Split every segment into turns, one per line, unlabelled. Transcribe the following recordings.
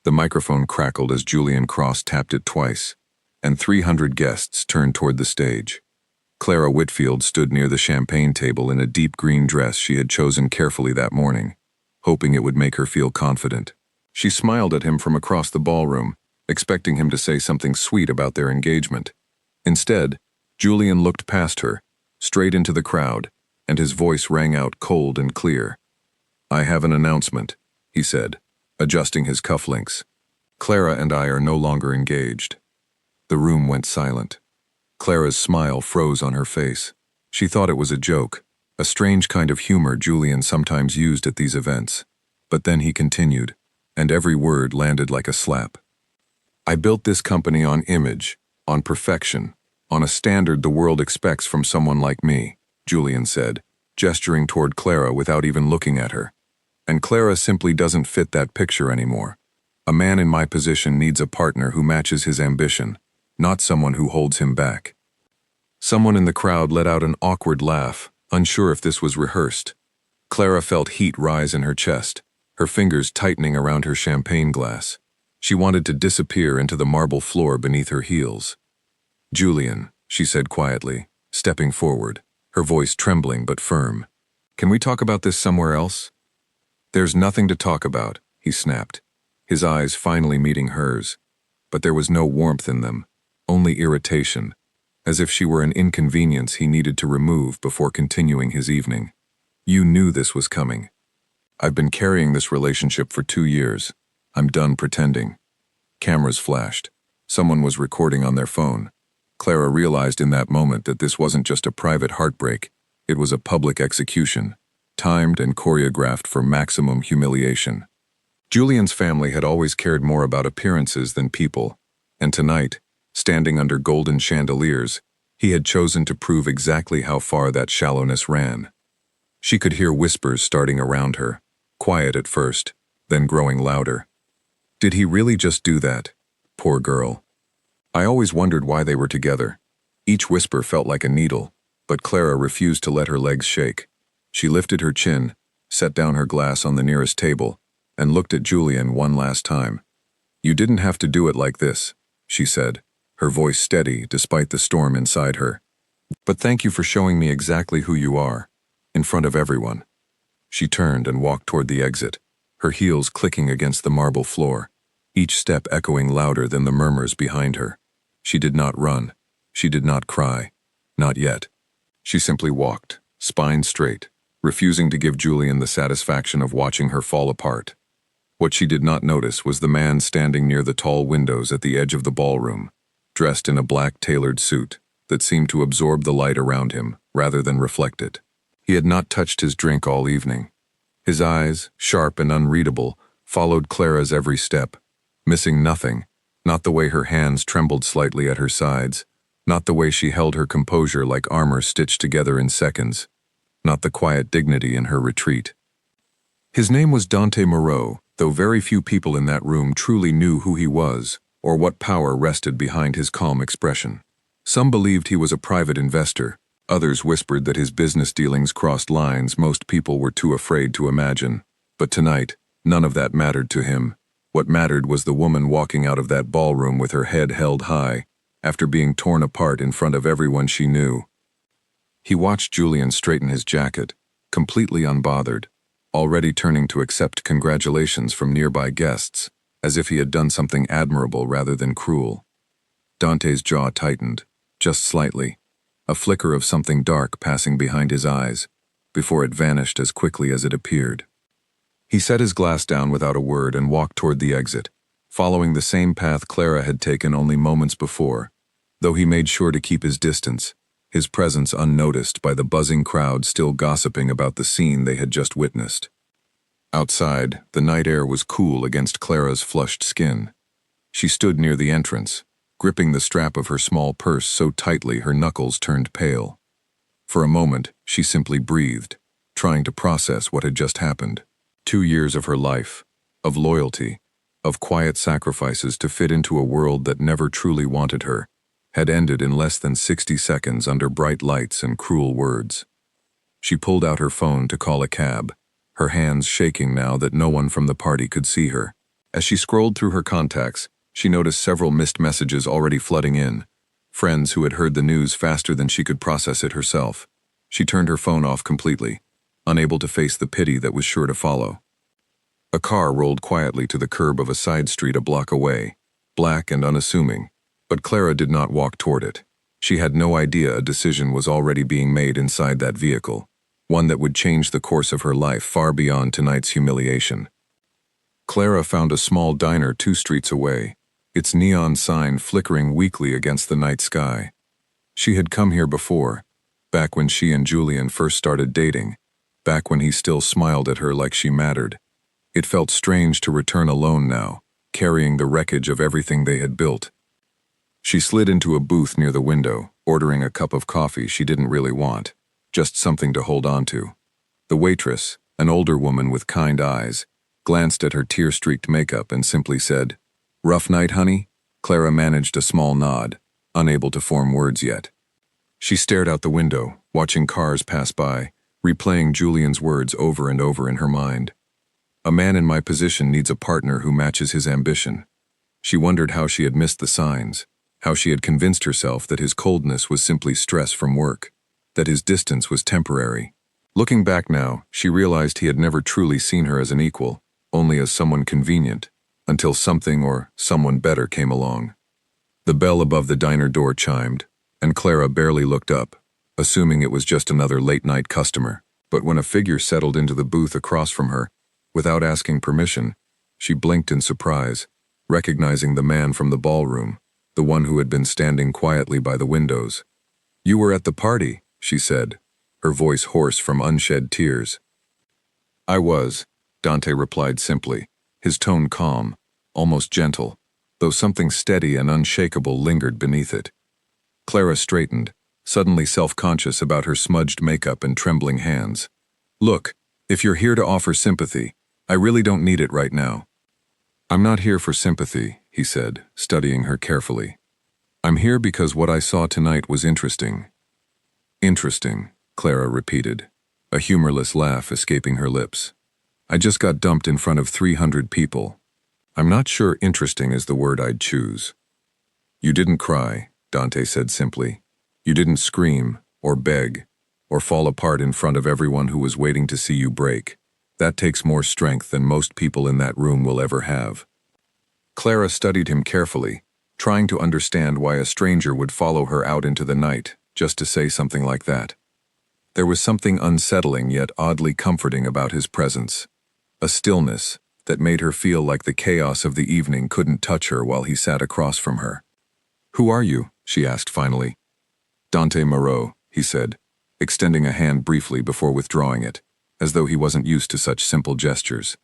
The microphone crackled as Julian Cross tapped it twice, and 300 guests turned toward the stage. Clara Whitfield stood near the champagne table in a deep green dress she had chosen carefully that morning, hoping it would make her feel confident. She smiled at him from across the ballroom, expecting him to say something sweet about their engagement. Instead, Julian looked past her, straight into the crowd, and his voice rang out cold and clear. "I have an announcement," he said, adjusting his cufflinks. "Clara and I are no longer engaged." The room went silent. Clara's smile froze on her face. She thought it was a joke, a strange kind of humor Julian sometimes used at these events. But then he continued, and every word landed like a slap. "I built this company on image, on perfection, on a standard the world expects from someone like me," Julian said, gesturing toward Clara without even looking at her. "And Clara simply doesn't fit that picture anymore. A man in my position needs a partner who matches his ambition, not someone who holds him back." Someone in the crowd let out an awkward laugh, unsure if this was rehearsed. Clara felt heat rise in her chest, her fingers tightening around her champagne glass. She wanted to disappear into the marble floor beneath her heels. "Julian," she said quietly, stepping forward, her voice trembling but firm. "Can we talk about this somewhere else?" "There's nothing to talk about," he snapped, his eyes finally meeting hers. But there was no warmth in them, only irritation, as if she were an inconvenience he needed to remove before continuing his evening. "You knew this was coming. I've been carrying this relationship for 2 years. I'm done pretending." Cameras flashed. Someone was recording on their phone. Clara realized in that moment that this wasn't just a private heartbreak, it was a public execution, timed and choreographed for maximum humiliation. Julian's family had always cared more about appearances than people, and tonight, standing under golden chandeliers, he had chosen to prove exactly how far that shallowness ran. She could hear whispers starting around her, quiet at first, then growing louder. Did he really just do that? Poor girl. I always wondered why they were together. Each whisper felt like a needle, but Clara refused to let her legs shake. She lifted her chin, set down her glass on the nearest table, and looked at Julian one last time. "You didn't have to do it like this," she said, her voice steady despite the storm inside her. "But thank you for showing me exactly who you are, in front of everyone." She turned and walked toward the exit, her heels clicking against the marble floor, each step echoing louder than the murmurs behind her. She did not run. She did not cry. Not yet. She simply walked, spine straight, refusing to give Julian the satisfaction of watching her fall apart. What she did not notice was the man standing near the tall windows at the edge of the ballroom, dressed in a black tailored suit that seemed to absorb the light around him rather than reflect it. He had not touched his drink all evening. His eyes, sharp and unreadable, followed Clara's every step, missing nothing, not the way her hands trembled slightly at her sides, not the way she held her composure like armor stitched together in seconds, not the quiet dignity in her retreat. His name was Dante Moreau, though very few people in that room truly knew who he was or what power rested behind his calm expression. Some believed he was a private investor, others whispered that his business dealings crossed lines most people were too afraid to imagine. But tonight, none of that mattered to him. What mattered was the woman walking out of that ballroom with her head held high, after being torn apart in front of everyone she knew. He watched Julian straighten his jacket, completely unbothered, already turning to accept congratulations from nearby guests, as if he had done something admirable rather than cruel. Dante's jaw tightened, just slightly, a flicker of something dark passing behind his eyes, before it vanished as quickly as it appeared. He set his glass down without a word and walked toward the exit, following the same path Clara had taken only moments before, though he made sure to keep his distance, his presence unnoticed by the buzzing crowd still gossiping about the scene they had just witnessed. Outside, the night air was cool against Clara's flushed skin. She stood near the entrance, gripping the strap of her small purse so tightly her knuckles turned pale. For a moment, she simply breathed, trying to process what had just happened. 2 years of her life, of loyalty, of quiet sacrifices to fit into a world that never truly wanted her, had ended in less than 60 seconds under bright lights and cruel words. She pulled out her phone to call a cab, her hands shaking now that no one from the party could see her. As she scrolled through her contacts, she noticed several missed messages already flooding in. Friends who had heard the news faster than she could process it herself. She turned her phone off completely, unable to face the pity that was sure to follow. A car rolled quietly to the curb of a side street a block away, black and unassuming, but Clara did not walk toward it. She had no idea a decision was already being made inside that vehicle, one that would change the course of her life far beyond tonight's humiliation. Clara found a small diner 2 streets away, its neon sign flickering weakly against the night sky. She had come here before, back when she and Julian first started dating, back when he still smiled at her like she mattered. It felt strange to return alone now, carrying the wreckage of everything they had built. She slid into a booth near the window, ordering a cup of coffee she didn't really want, just something to hold on to. The waitress, an older woman with kind eyes, glanced at her tear-streaked makeup and simply said, "Rough night, honey?" Clara managed a small nod, unable to form words yet. She stared out the window, watching cars pass by, replaying Julian's words over and over in her mind. A man in my position needs a partner who matches his ambition. She wondered how she had missed the signs, how she had convinced herself that his coldness was simply stress from work, that his distance was temporary. Looking back now, she realized he had never truly seen her as an equal, only as someone convenient, until something or someone better came along. The bell above the diner door chimed, and Clara barely looked up, assuming it was just another late-night customer. But when a figure settled into the booth across from her, without asking permission, she blinked in surprise, recognizing the man from the ballroom, the one who had been standing quietly by the windows. "You were at the party," she said, her voice hoarse from unshed tears. "I was," Dante replied simply, his tone calm, almost gentle, though something steady and unshakable lingered beneath it. Clara straightened, suddenly self-conscious about her smudged makeup and trembling hands. "Look, if you're here to offer sympathy, I really don't need it right now." "I'm not here for sympathy," he said, studying her carefully. "I'm here because what I saw tonight was interesting." "Interesting," Clara repeated, a humorless laugh escaping her lips. "I just got dumped in front of 300 people. I'm not sure interesting is the word I'd choose." "You didn't cry," Dante said simply. "You didn't scream, or beg, or fall apart in front of everyone who was waiting to see you break. That takes more strength than most people in that room will ever have." Clara studied him carefully, trying to understand why a stranger would follow her out into the night, just to say something like that. There was something unsettling yet oddly comforting about his presence. A stillness that made her feel like the chaos of the evening couldn't touch her while he sat across from her. "Who are you?" she asked finally. "Dante Moreau," he said, extending a hand briefly before withdrawing it, as though he wasn't used to such simple gestures.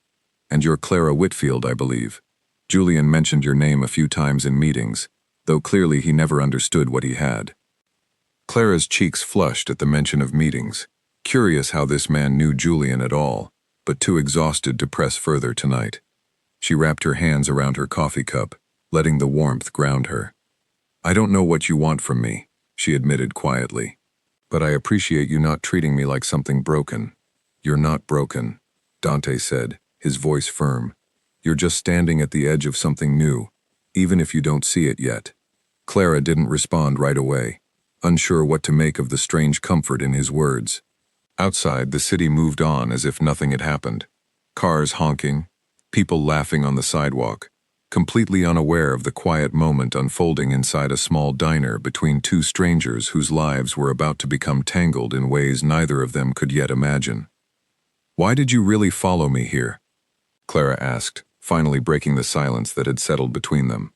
"And you're Clara Whitfield, I believe. Julian mentioned your name a few times in meetings, though clearly he never understood what he had." Clara's cheeks flushed at the mention of meetings, curious how this man knew Julian at all, but too exhausted to press further tonight. She wrapped her hands around her coffee cup, letting the warmth ground her. "I don't know what you want from me," she admitted quietly, "but I appreciate you not treating me like something broken." "You're not broken," Dante said, his voice firm. "You're just standing at the edge of something new, even if you don't see it yet." Clara didn't respond right away, unsure what to make of the strange comfort in his words. Outside, the city moved on as if nothing had happened. Cars honking, people laughing on the sidewalk, completely unaware of the quiet moment unfolding inside a small diner between 2 strangers whose lives were about to become tangled in ways neither of them could yet imagine. "Why did you really follow me here?" Clara asked, finally breaking the silence that had settled between them.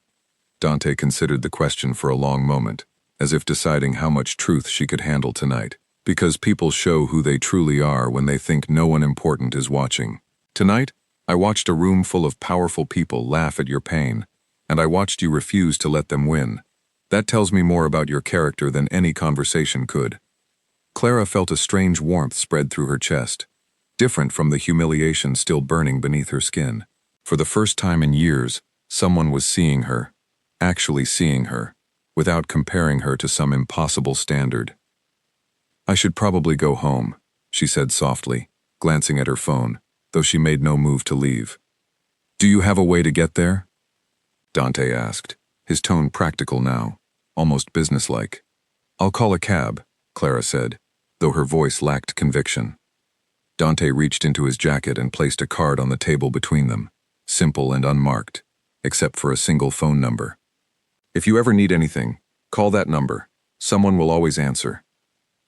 Dante considered the question for a long moment, as if deciding how much truth she could handle tonight. "Because people show who they truly are when they think no one important is watching. Tonight, I watched a room full of powerful people laugh at your pain, and I watched you refuse to let them win. That tells me more about your character than any conversation could." Clara felt a strange warmth spread through her chest, different from the humiliation still burning beneath her skin. For the first time in years, someone was seeing her, actually seeing her, without comparing her to some impossible standard. "I should probably go home," she said softly, glancing at her phone, though she made no move to leave. Do you have a way to get there? Dante asked, his tone practical now, almost businesslike. I'll call a cab, Clara said, though her voice lacked conviction. Dante reached into his jacket and placed a card on the table between them, simple and unmarked, except for a single phone number. If you ever need anything, call that number. Someone will always answer.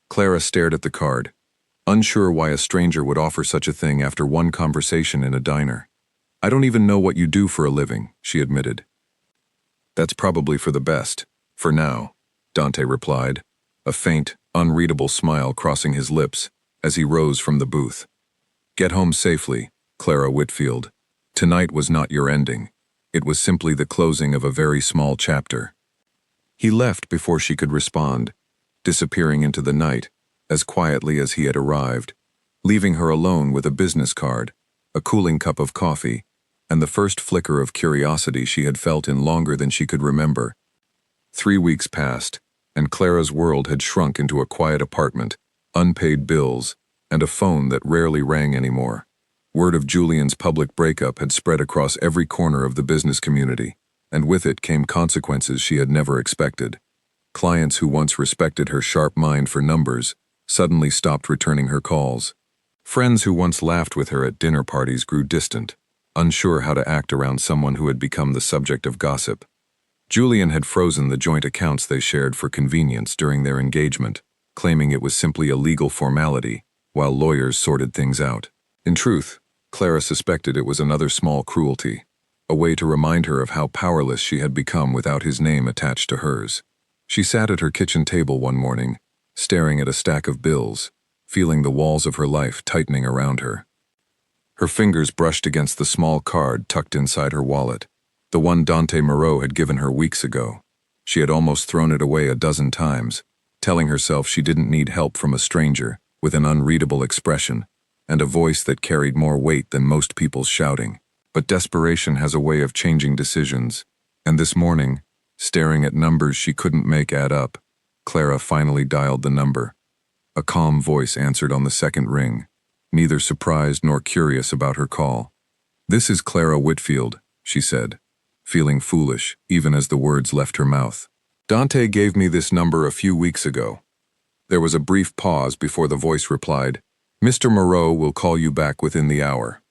Clara stared at the card, unsure why a stranger would offer such a thing after one conversation in a diner. I don't even know what you do for a living, she admitted. That's probably for the best, for now, Dante replied, a faint, unreadable smile crossing his lips as he rose from the booth. Get home safely, Clara Whitfield. Tonight was not your ending. It was simply the closing of a very small chapter. He left before she could respond, disappearing into the night, as quietly as he had arrived, leaving her alone with a business card, a cooling cup of coffee, and the first flicker of curiosity she had felt in longer than she could remember. 3 weeks passed, and Clara's world had shrunk into a quiet apartment, unpaid bills, and a phone that rarely rang anymore. Word of Julian's public breakup had spread across every corner of the business community, and with it came consequences she had never expected. Clients who once respected her sharp mind for numbers suddenly stopped returning her calls. Friends who once laughed with her at dinner parties grew distant, unsure how to act around someone who had become the subject of gossip. Julian had frozen the joint accounts they shared for convenience during their engagement, claiming it was simply a legal formality, while lawyers sorted things out. In truth, Clara suspected it was another small cruelty, a way to remind her of how powerless she had become without his name attached to hers. She sat at her kitchen table one morning, staring at a stack of bills, feeling the walls of her life tightening around her. Her fingers brushed against the small card tucked inside her wallet, the one Dante Moreau had given her weeks ago. She had almost thrown it away a dozen times, telling herself she didn't need help from a stranger with an unreadable expression and a voice that carried more weight than most people's shouting. But desperation has a way of changing decisions, and this morning, staring at numbers she couldn't make add up, Clara finally dialed the number. A calm voice answered on the second ring, neither surprised nor curious about her call. "This is Clara Whitfield," she said, feeling foolish even as the words left her mouth. "Dante gave me this number a few weeks ago." There was a brief pause before the voice replied, "Mr. Moreau will call you back within the hour."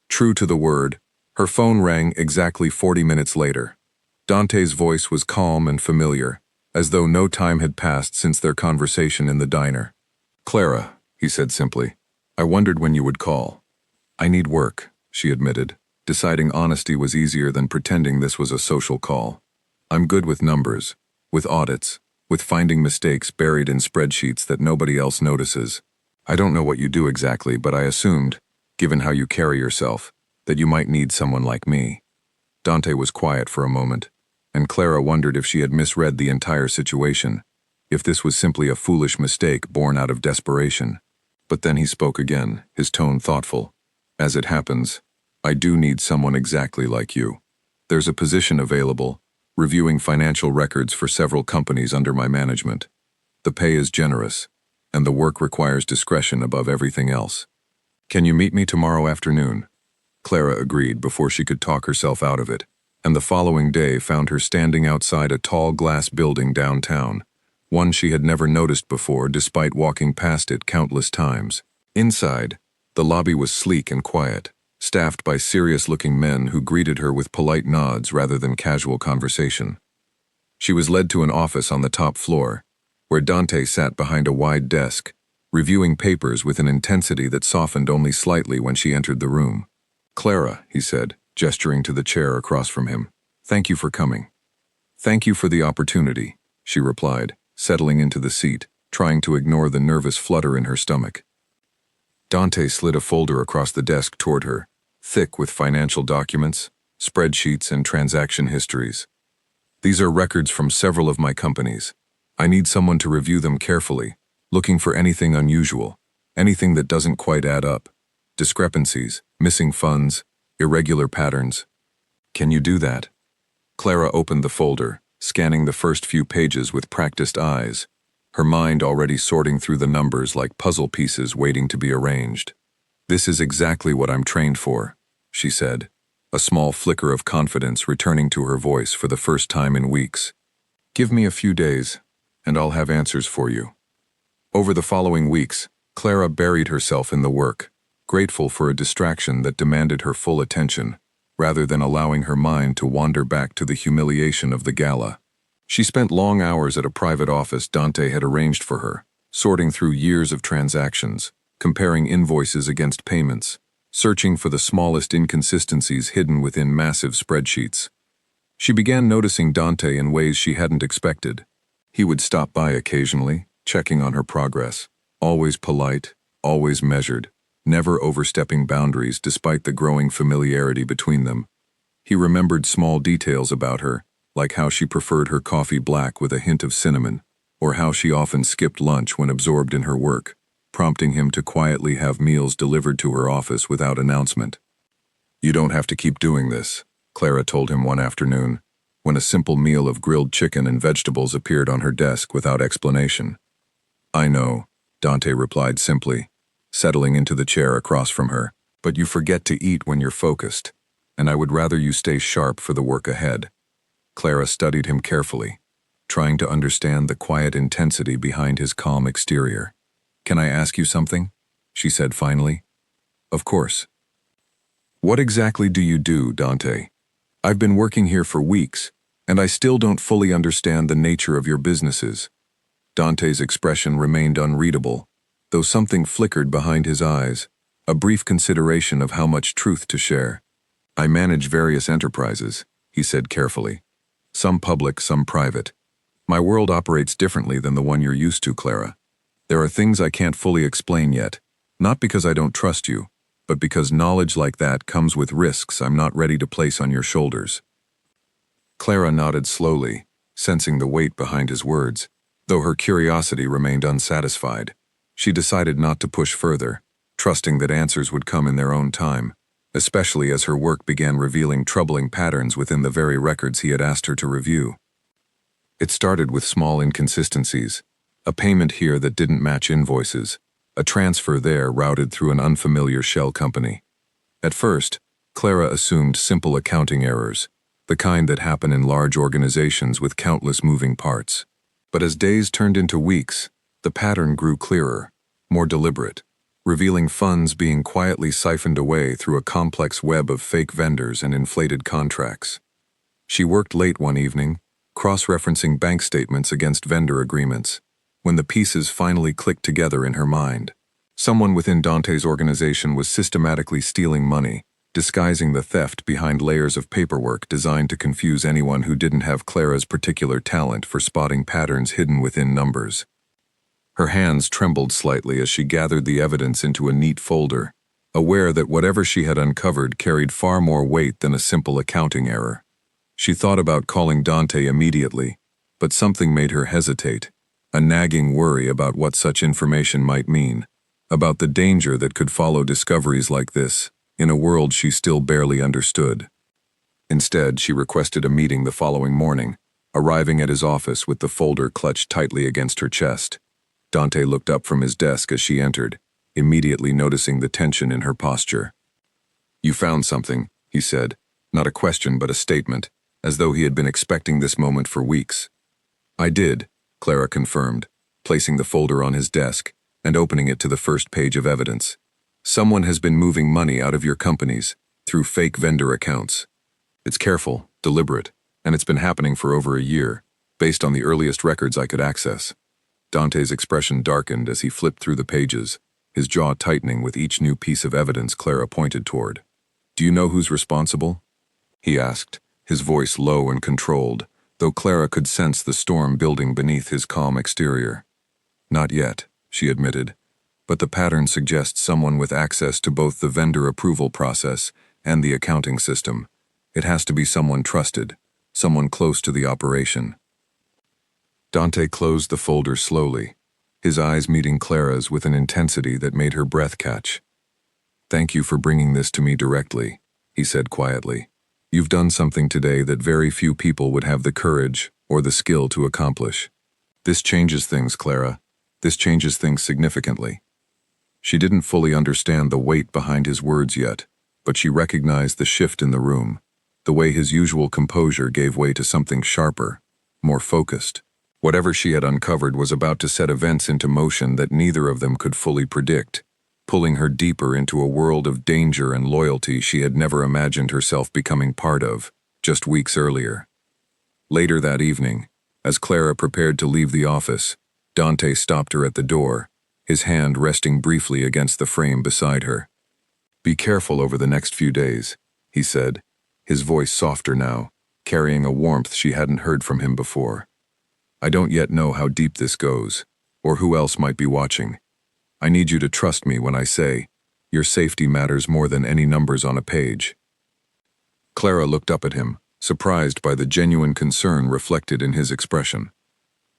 True to the word, her phone rang exactly 40 minutes later. Dante's voice was calm and familiar, as though no time had passed since their conversation in the diner. "Clara," he said simply, "I wondered when you would call." "I need work," she admitted, deciding honesty was easier than pretending this was a social call. "I'm good with numbers, with audits, with finding mistakes buried in spreadsheets that nobody else notices. I don't know what you do exactly, but I assumed, given how you carry yourself, that you might need someone like me." Dante was quiet for a moment, and Clara wondered if she had misread the entire situation, if this was simply a foolish mistake born out of desperation. But then he spoke again, his tone thoughtful. "As it happens, I do need someone exactly like you. There's a position available, reviewing financial records for several companies under my management. The pay is generous, and the work requires discretion above everything else. Can you meet me tomorrow afternoon?" Clara agreed before she could talk herself out of it, and the following day found her standing outside a tall glass building downtown, one she had never noticed before despite walking past it countless times. Inside, the lobby was sleek and quiet, staffed by serious-looking men who greeted her with polite nods rather than casual conversation. She was led to an office on the top floor, where Dante sat behind a wide desk, reviewing papers with an intensity that softened only slightly when she entered the room. "Clara," he said, gesturing to the chair across from him, "thank you for coming." "Thank you for the opportunity," she replied, settling into the seat, trying to ignore the nervous flutter in her stomach. Dante slid a folder across the desk toward her, thick with financial documents, spreadsheets, and transaction histories. "These are records from several of my companies. I need someone to review them carefully, looking for anything unusual, anything that doesn't quite add up. Discrepancies, missing funds, irregular patterns. Can you do that?" Clara opened the folder, scanning the first few pages with practiced eyes, her mind already sorting through the numbers like puzzle pieces waiting to be arranged. "This is exactly what I'm trained for," she said, a small flicker of confidence returning to her voice for the first time in weeks. "Give me a few days, and I'll have answers for you." Over the following weeks, Clara buried herself in the work, grateful for a distraction that demanded her full attention, rather than allowing her mind to wander back to the humiliation of the gala. She spent long hours at a private office Dante had arranged for her, sorting through years of transactions, comparing invoices against payments, searching for the smallest inconsistencies hidden within massive spreadsheets. She began noticing Dante in ways she hadn't expected. He would stop by occasionally, checking on her progress, always polite, always measured, never overstepping boundaries despite the growing familiarity between them. He remembered small details about her, like how she preferred her coffee black with a hint of cinnamon, or how she often skipped lunch when absorbed in her work, prompting him to quietly have meals delivered to her office without announcement. "You don't have to keep doing this," Clara told him one afternoon, when a simple meal of grilled chicken and vegetables appeared on her desk without explanation. "I know," Dante replied simply, settling into the chair across from her, "but you forget to eat when you're focused, and I would rather you stay sharp for the work ahead." Clara studied him carefully, trying to understand the quiet intensity behind his calm exterior. "Can I ask you something?" she said finally. "Of course." "What exactly do you do, Dante? I've been working here for weeks, and I still don't fully understand the nature of your businesses." Dante's expression remained unreadable, though something flickered behind his eyes, a brief consideration of how much truth to share. "I manage various enterprises," he said carefully. "Some public, some private. My world operates differently than the one you're used to, Clara. There are things I can't fully explain yet, not because I don't trust you, but because knowledge like that comes with risks I'm not ready to place on your shoulders." Clara nodded slowly, sensing the weight behind his words. Though her curiosity remained unsatisfied, she decided not to push further, trusting that answers would come in their own time, especially as her work began revealing troubling patterns within the very records he had asked her to review. It started with small inconsistencies, a payment here that didn't match invoices, a transfer there routed through an unfamiliar shell company. At first, Clara assumed simple accounting errors, the kind that happen in large organizations with countless moving parts. But as days turned into weeks, the pattern grew clearer, more deliberate, revealing funds being quietly siphoned away through a complex web of fake vendors and inflated contracts. She worked late one evening, cross-referencing bank statements against vendor agreements, when the pieces finally clicked together in her mind. Someone within Dante's organization was systematically stealing money, disguising the theft behind layers of paperwork designed to confuse anyone who didn't have Clara's particular talent for spotting patterns hidden within numbers. Her hands trembled slightly as she gathered the evidence into a neat folder, aware that whatever she had uncovered carried far more weight than a simple accounting error. She thought about calling Dante immediately, but something made her hesitate, a nagging worry about what such information might mean, about the danger that could follow discoveries like this, in a world she still barely understood. Instead, she requested a meeting the following morning, arriving at his office with the folder clutched tightly against her chest. Dante looked up from his desk as she entered, immediately noticing the tension in her posture. "You found something," he said, not a question but a statement, as though he had been expecting this moment for weeks. "I did," Clara confirmed, placing the folder on his desk and opening it to the first page of evidence. "Someone has been moving money out of your companies through fake vendor accounts. It's careful, deliberate, and it's been happening for over a year, based on the earliest records I could access." Dante's expression darkened as he flipped through the pages, his jaw tightening with each new piece of evidence Clara pointed toward. "Do you know who's responsible?" he asked, his voice low and controlled, though Clara could sense the storm building beneath his calm exterior. "Not yet," she admitted, "but the pattern suggests someone with access to both the vendor approval process and the accounting system. It has to be someone trusted, someone close to the operation." Dante closed the folder slowly, his eyes meeting Clara's with an intensity that made her breath catch. "Thank you for bringing this to me directly," he said quietly. "You've done something today that very few people would have the courage or the skill to accomplish. This changes things, Clara. This changes things significantly." She didn't fully understand the weight behind his words yet, but she recognized the shift in the room, the way his usual composure gave way to something sharper, more focused. Whatever she had uncovered was about to set events into motion that neither of them could fully predict, pulling her deeper into a world of danger and loyalty she had never imagined herself becoming part of, just weeks earlier. Later that evening, as Clara prepared to leave the office, Dante stopped her at the door, his hand resting briefly against the frame beside her. "Be careful over the next few days," he said, his voice softer now, carrying a warmth she hadn't heard from him before. "I don't yet know how deep this goes, or who else might be watching. I need you to trust me when I say, your safety matters more than any numbers on a page." Clara looked up at him, surprised by the genuine concern reflected in his expression.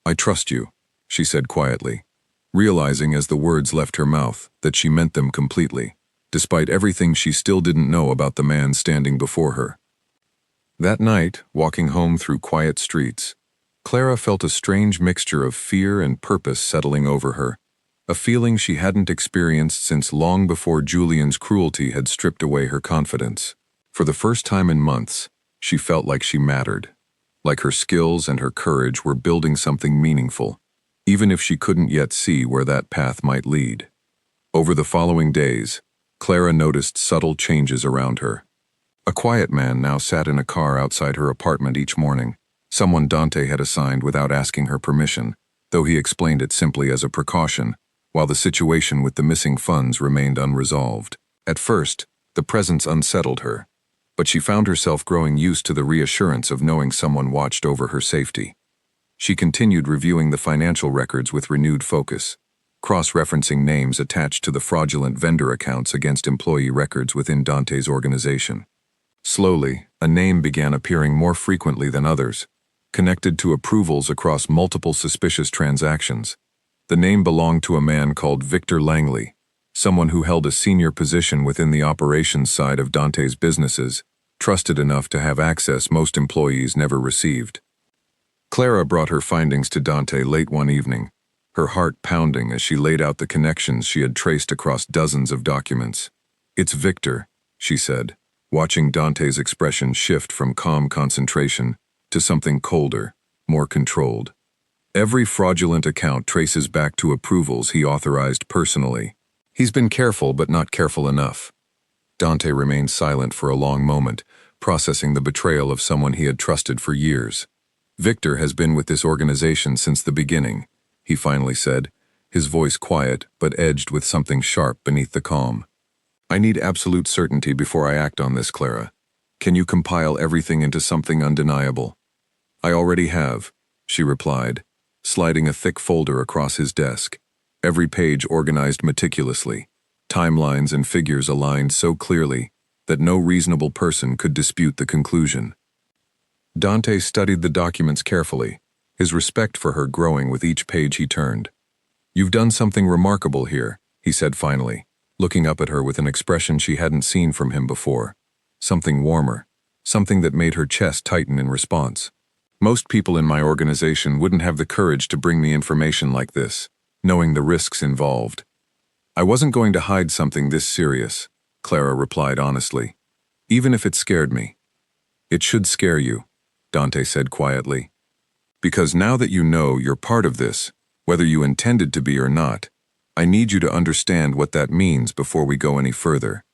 "I trust you," she said quietly, realizing as the words left her mouth that she meant them completely, despite everything she still didn't know about the man standing before her. That night, walking home through quiet streets, Clara felt a strange mixture of fear and purpose settling over her, a feeling she hadn't experienced since long before Julian's cruelty had stripped away her confidence. For the first time in months, she felt like she mattered, like her skills and her courage were building something meaningful, even if she couldn't yet see where that path might lead. Over the following days, Clara noticed subtle changes around her. A quiet man now sat in a car outside her apartment each morning, someone Dante had assigned without asking her permission, though he explained it simply as a precaution, while the situation with the missing funds remained unresolved. At first, the presence unsettled her, but she found herself growing used to the reassurance of knowing someone watched over her safety. She continued reviewing the financial records with renewed focus, cross-referencing names attached to the fraudulent vendor accounts against employee records within Dante's organization. Slowly, a name began appearing more frequently than others, connected to approvals across multiple suspicious transactions. The name belonged to a man called Victor Langley, someone who held a senior position within the operations side of Dante's businesses, trusted enough to have access most employees never received. Clara brought her findings to Dante late one evening, her heart pounding as she laid out the connections she had traced across dozens of documents. "It's Victor," she said, watching Dante's expression shift from calm concentration to something colder, more controlled. "Every fraudulent account traces back to approvals he authorized personally. He's been careful but not careful enough." Dante remained silent for a long moment, processing the betrayal of someone he had trusted for years. "Victor has been with this organization since the beginning," he finally said, his voice quiet but edged with something sharp beneath the calm. "I need absolute certainty before I act on this, Clara. Can you compile everything into something undeniable?" "I already have," she replied, sliding a thick folder across his desk, every page organized meticulously, timelines and figures aligned so clearly that no reasonable person could dispute the conclusion. Dante studied the documents carefully, his respect for her growing with each page he turned. "You've done something remarkable here," he said finally, looking up at her with an expression she hadn't seen from him before. Something warmer, something that made her chest tighten in response. "Most people in my organization wouldn't have the courage to bring me information like this, knowing the risks involved." "I wasn't going to hide something this serious," Clara replied honestly, "even if it scared me." "It should scare you," Dante said quietly. "Because now that you know you're part of this, whether you intended to be or not, I need you to understand what that means before we go any further."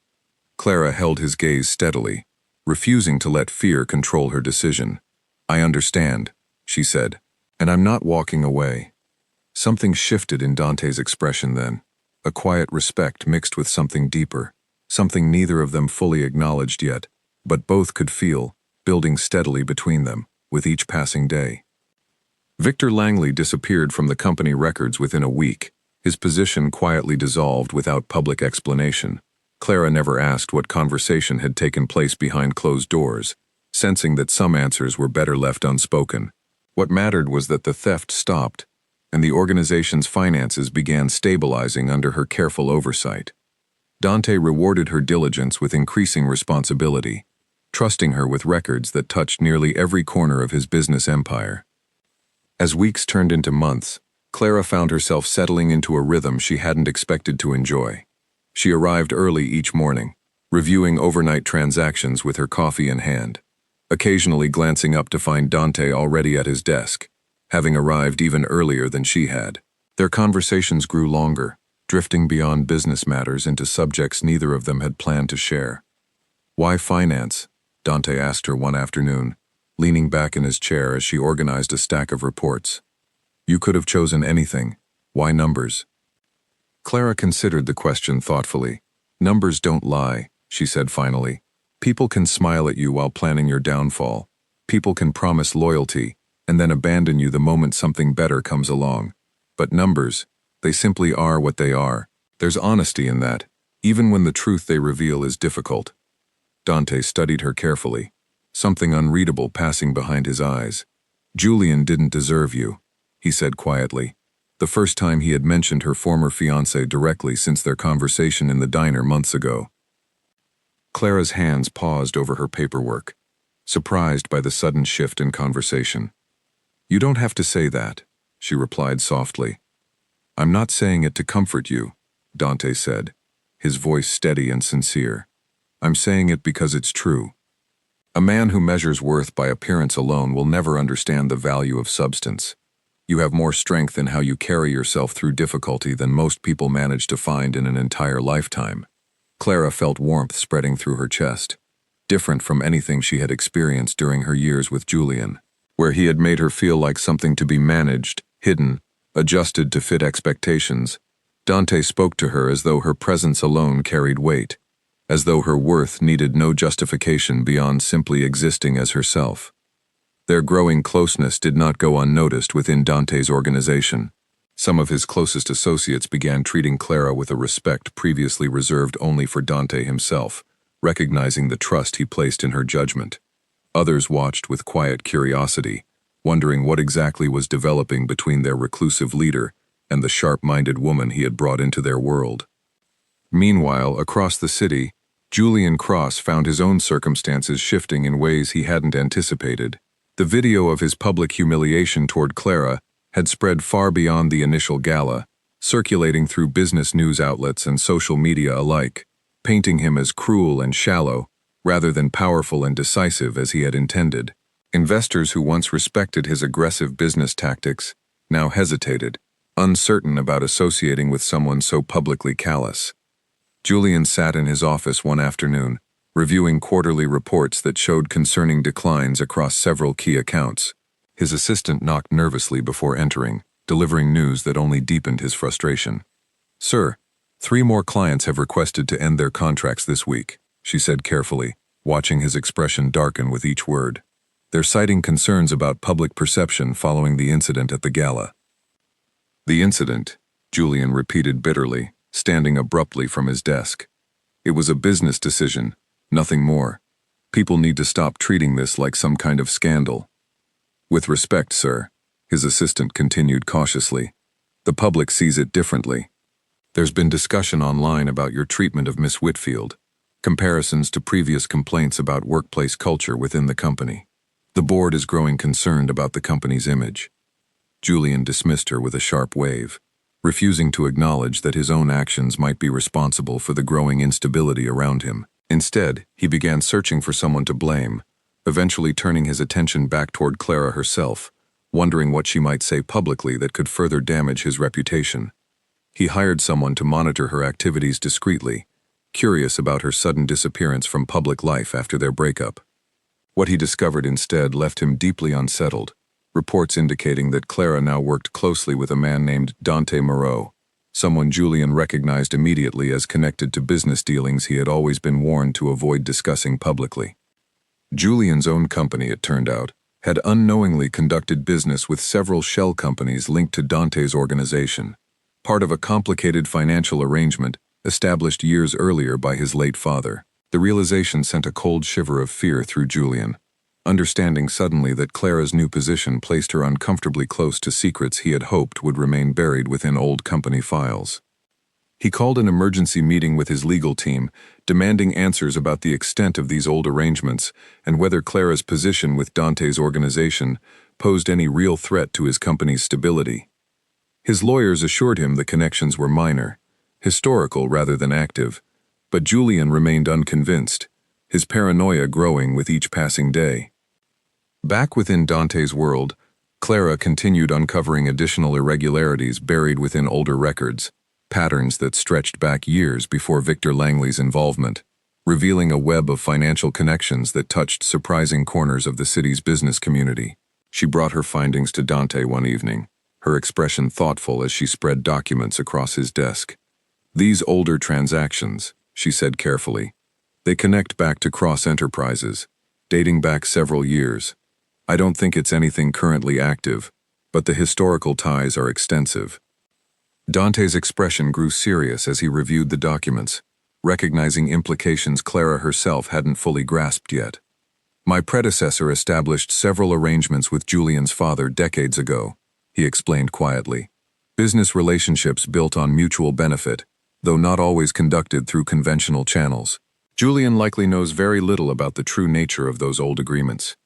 Clara held his gaze steadily, refusing to let fear control her decision. "I understand," she said, "and I'm not walking away." Something shifted in Dante's expression then, a quiet respect mixed with something deeper, something neither of them fully acknowledged yet, but both could feel, building steadily between them, with each passing day. Victor Langley disappeared from the company records within a week, his position quietly dissolved without public explanation. Clara never asked what conversation had taken place behind closed doors, sensing that some answers were better left unspoken. What mattered was that the theft stopped, and the organization's finances began stabilizing under her careful oversight. Dante rewarded her diligence with increasing responsibility, trusting her with records that touched nearly every corner of his business empire. As weeks turned into months, Clara found herself settling into a rhythm she hadn't expected to enjoy. She arrived early each morning, reviewing overnight transactions with her coffee in hand, occasionally glancing up to find Dante already at his desk, having arrived even earlier than she had. Their conversations grew longer, drifting beyond business matters into subjects neither of them had planned to share. "Why finance?" Dante asked her one afternoon, leaning back in his chair as she organized a stack of reports. "You could have chosen anything. Why numbers?" Clara considered the question thoughtfully. "Numbers don't lie," she said finally. "People can smile at you while planning your downfall. People can promise loyalty and then abandon you the moment something better comes along. But numbers, they simply are what they are. There's honesty in that, even when the truth they reveal is difficult." Dante studied her carefully, something unreadable passing behind his eyes. "Julian didn't deserve you," he said quietly, the first time he had mentioned her former fiancé directly since their conversation in the diner months ago. Clara's hands paused over her paperwork, surprised by the sudden shift in conversation. "You don't have to say that," she replied softly. "I'm not saying it to comfort you," Dante said, his voice steady and sincere. "I'm saying it because it's true. A man who measures worth by appearance alone will never understand the value of substance. You have more strength in how you carry yourself through difficulty than most people manage to find in an entire lifetime." Clara felt warmth spreading through her chest, different from anything she had experienced during her years with Julian, where he had made her feel like something to be managed, hidden, adjusted to fit expectations. Dante spoke to her as though her presence alone carried weight, as though her worth needed no justification beyond simply existing as herself. Their growing closeness did not go unnoticed within Dante's organization. Some of his closest associates began treating Clara with a respect previously reserved only for Dante himself, recognizing the trust he placed in her judgment. Others watched with quiet curiosity, wondering what exactly was developing between their reclusive leader and the sharp-minded woman he had brought into their world. Meanwhile, across the city, Julian Cross found his own circumstances shifting in ways he hadn't anticipated. The video of his public humiliation toward Clara had spread far beyond the initial gala, circulating through business news outlets and social media alike, painting him as cruel and shallow, rather than powerful and decisive as he had intended. Investors who once respected his aggressive business tactics now hesitated, uncertain about associating with someone so publicly callous. Julian sat in his office one afternoon, reviewing quarterly reports that showed concerning declines across several key accounts. His assistant knocked nervously before entering, delivering news that only deepened his frustration. "Sir, 3 more clients have requested to end their contracts this week," she said carefully, watching his expression darken with each word. "They're citing concerns about public perception following the incident at the gala." "The incident," Julian repeated bitterly, standing abruptly from his desk. "It was a business decision, nothing more. People need to stop treating this like some kind of scandal." "With respect, sir," his assistant continued cautiously, "the public sees it differently. There's been discussion online about your treatment of Miss Whitfield, comparisons to previous complaints about workplace culture within the company. The board is growing concerned about the company's image." Julian dismissed her with a sharp wave, refusing to acknowledge that his own actions might be responsible for the growing instability around him. Instead, he began searching for someone to blame, eventually turning his attention back toward Clara herself, wondering what she might say publicly that could further damage his reputation. He hired someone to monitor her activities discreetly, curious about her sudden disappearance from public life after their breakup. What he discovered instead left him deeply unsettled, reports indicating that Clara now worked closely with a man named Dante Moreau, someone Julian recognized immediately as connected to business dealings he had always been warned to avoid discussing publicly. Julian's own company, it turned out, had unknowingly conducted business with several shell companies linked to Dante's organization, part of a complicated financial arrangement established years earlier by his late father. The realization sent a cold shiver of fear through Julian, understanding suddenly that Clara's new position placed her uncomfortably close to secrets he had hoped would remain buried within old company files. He called an emergency meeting with his legal team, demanding answers about the extent of these old arrangements and whether Clara's position with Dante's organization posed any real threat to his company's stability. His lawyers assured him the connections were minor, historical rather than active, But Julian remained unconvinced, his paranoia growing with each passing day. Back within Dante's world, Clara continued uncovering additional irregularities buried within older records, patterns that stretched back years before Victor Langley's involvement, revealing a web of financial connections that touched surprising corners of the city's business community. She brought her findings to Dante one evening, her expression thoughtful as she spread documents across his desk. "These older transactions," she said carefully, "they connect back to Cross Enterprises, dating back several years. I don't think it's anything currently active, but the historical ties are extensive." Dante's expression grew serious as he reviewed the documents, recognizing implications Clara herself hadn't fully grasped yet. "My predecessor established several arrangements with Julian's father decades ago," he explained quietly. "Business relationships built on mutual benefit, though not always conducted through conventional channels. Julian likely knows very little about the true nature of those old agreements."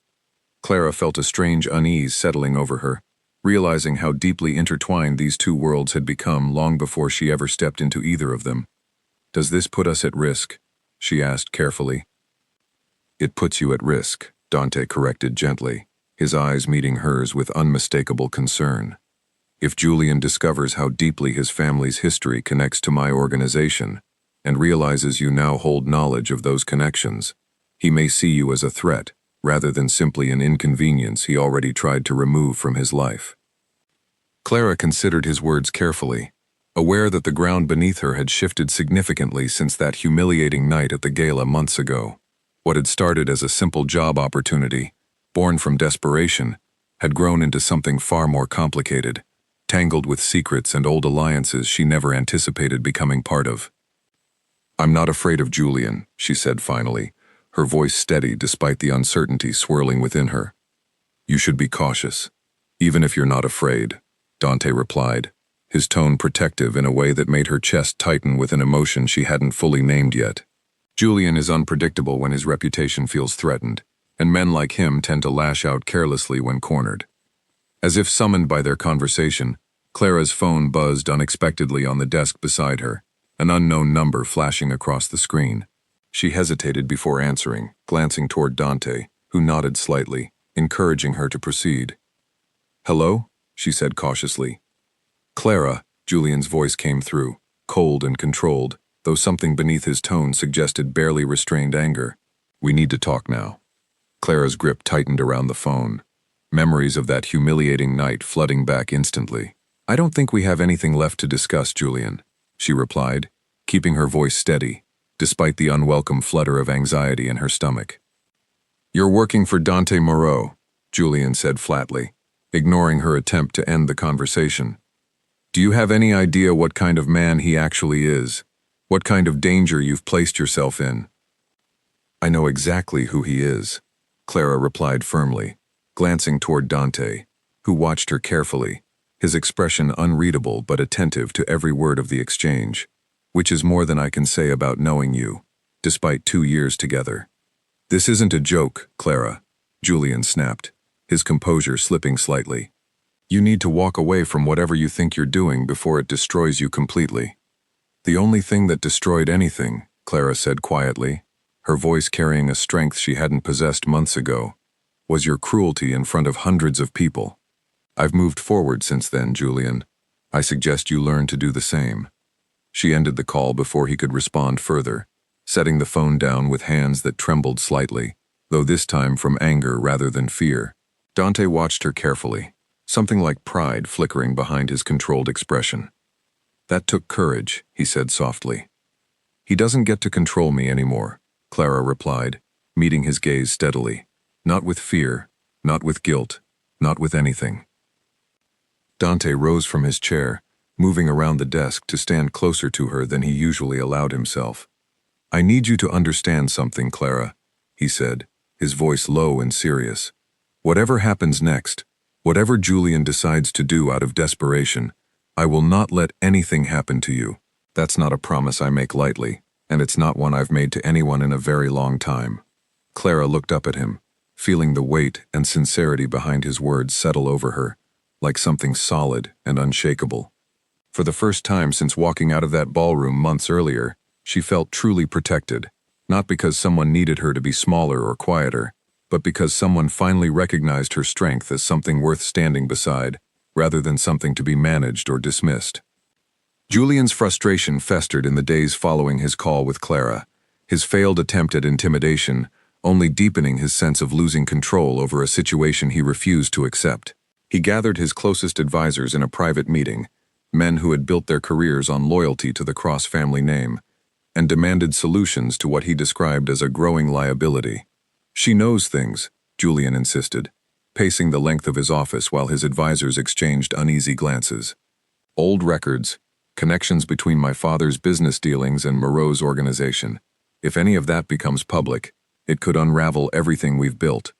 Clara felt a strange unease settling over her, realizing how deeply intertwined these two worlds had become long before she ever stepped into either of them. "Does this put us at risk?" she asked carefully. "It puts you at risk," Dante corrected gently, his eyes meeting hers with unmistakable concern. "If Julian discovers how deeply his family's history connects to my organization, and realizes you now hold knowledge of those connections, he may see you as a threat, rather than simply an inconvenience he already tried to remove from his life." Clara considered his words carefully, aware that the ground beneath her had shifted significantly since that humiliating night at the gala months ago. What had started as a simple job opportunity, born from desperation, had grown into something far more complicated, tangled with secrets and old alliances she never anticipated becoming part of. "I'm not afraid of Julian," she said finally, her voice steady despite the uncertainty swirling within her. "You should be cautious, even if you're not afraid," Dante replied, his tone protective in a way that made her chest tighten with an emotion she hadn't fully named yet. "Julian is unpredictable when his reputation feels threatened, and men like him tend to lash out carelessly when cornered." As if summoned by their conversation, Clara's phone buzzed unexpectedly on the desk beside her, an unknown number flashing across the screen. She hesitated before answering, glancing toward Dante, who nodded slightly, encouraging her to proceed. "Hello?" she said cautiously. "Clara," Julian's voice came through, cold and controlled, though something beneath his tone suggested barely restrained anger. "We need to talk now." Clara's grip tightened around the phone, memories of that humiliating night flooding back instantly. "I don't think we have anything left to discuss, Julian," she replied, keeping her voice steady, despite the unwelcome flutter of anxiety in her stomach. "You're working for Dante Moreau," Julian said flatly, ignoring her attempt to end the conversation. "Do you have any idea what kind of man he actually is? What kind of danger you've placed yourself in?" "I know exactly who he is," Clara replied firmly, glancing toward Dante, who watched her carefully, his expression unreadable but attentive to every word of the exchange. "Which is more than I can say about knowing you, despite 2 years together." "This isn't a joke, Clara," Julian snapped, his composure slipping slightly. "You need to walk away from whatever you think you're doing before it destroys you completely." "The only thing that destroyed anything," Clara said quietly, her voice carrying a strength she hadn't possessed months ago, "was your cruelty in front of hundreds of people. I've moved forward since then, Julian. I suggest you learn to do the same." She ended the call before he could respond further, setting the phone down with hands that trembled slightly, though this time from anger rather than fear. Dante watched her carefully, something like pride flickering behind his controlled expression. "That took courage," he said softly. "He doesn't get to control me anymore," Clara replied, meeting his gaze steadily. "Not with fear, not with guilt, not with anything." Dante rose from his chair, moving around the desk to stand closer to her than he usually allowed himself. "I need you to understand something, Clara," he said, his voice low and serious. "Whatever happens next, whatever Julian decides to do out of desperation, I will not let anything happen to you. That's not a promise I make lightly, and it's not one I've made to anyone in a very long time." Clara looked up at him, feeling the weight and sincerity behind his words settle over her, like something solid and unshakable. For the first time since walking out of that ballroom months earlier, She felt truly protected, not because someone needed her to be smaller or quieter, but because someone finally recognized her strength as something worth standing beside, rather than something to be managed or dismissed. Julian's frustration festered in the days following his call with Clara, his failed attempt at intimidation only deepening his sense of losing control over a situation he refused to accept. He gathered his closest advisors in a private meeting, men who had built their careers on loyalty to the Cross family name, and demanded solutions to what he described as a growing liability. "She knows things," Julian insisted, pacing the length of his office while his advisors exchanged uneasy glances. "Old records, connections between my father's business dealings and Moreau's organization. If any of that becomes public, it could unravel everything we've built."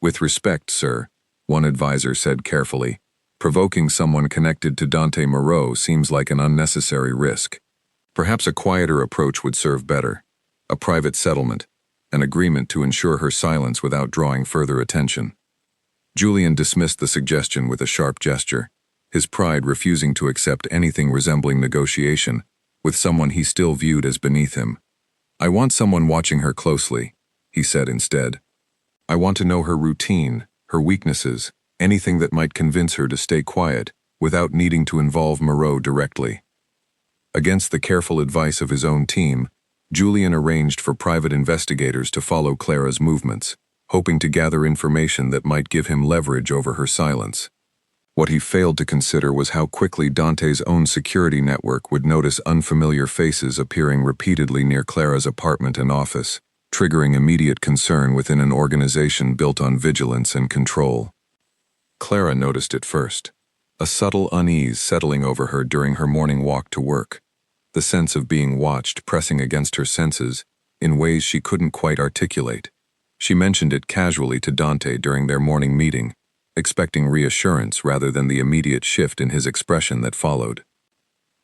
"With respect, sir," one advisor said carefully, "provoking someone connected to Dante Moreau seems like an unnecessary risk. Perhaps a quieter approach would serve better. A private settlement, an agreement to ensure her silence without drawing further attention." Julian dismissed the suggestion with a sharp gesture, his pride refusing to accept anything resembling negotiation with someone he still viewed as beneath him. "I want someone watching her closely," he said instead. "I want to know her routine, her weaknesses, anything that might convince her to stay quiet without needing to involve Moreau directly." Against the careful advice of his own team, Julian arranged for private investigators to follow Clara's movements, hoping to gather information that might give him leverage over her silence. What he failed to consider was how quickly Dante's own security network would notice unfamiliar faces appearing repeatedly near Clara's apartment and office, triggering immediate concern within an organization built on vigilance and control. Clara noticed it first, a subtle unease settling over her during her morning walk to work, the sense of being watched pressing against her senses in ways she couldn't quite articulate. She mentioned it casually to Dante during their morning meeting, expecting reassurance rather than the immediate shift in his expression that followed.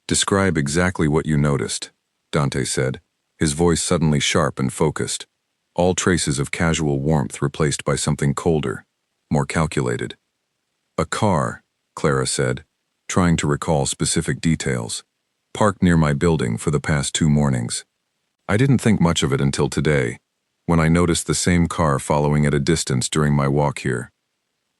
"Describe exactly what you noticed," Dante said, his voice suddenly sharp and focused, all traces of casual warmth replaced by something colder, more calculated. "A car," Clara said, trying to recall specific details, "parked near my building for the past 2 mornings. I didn't think much of it until today, when I noticed the same car following at a distance during my walk here."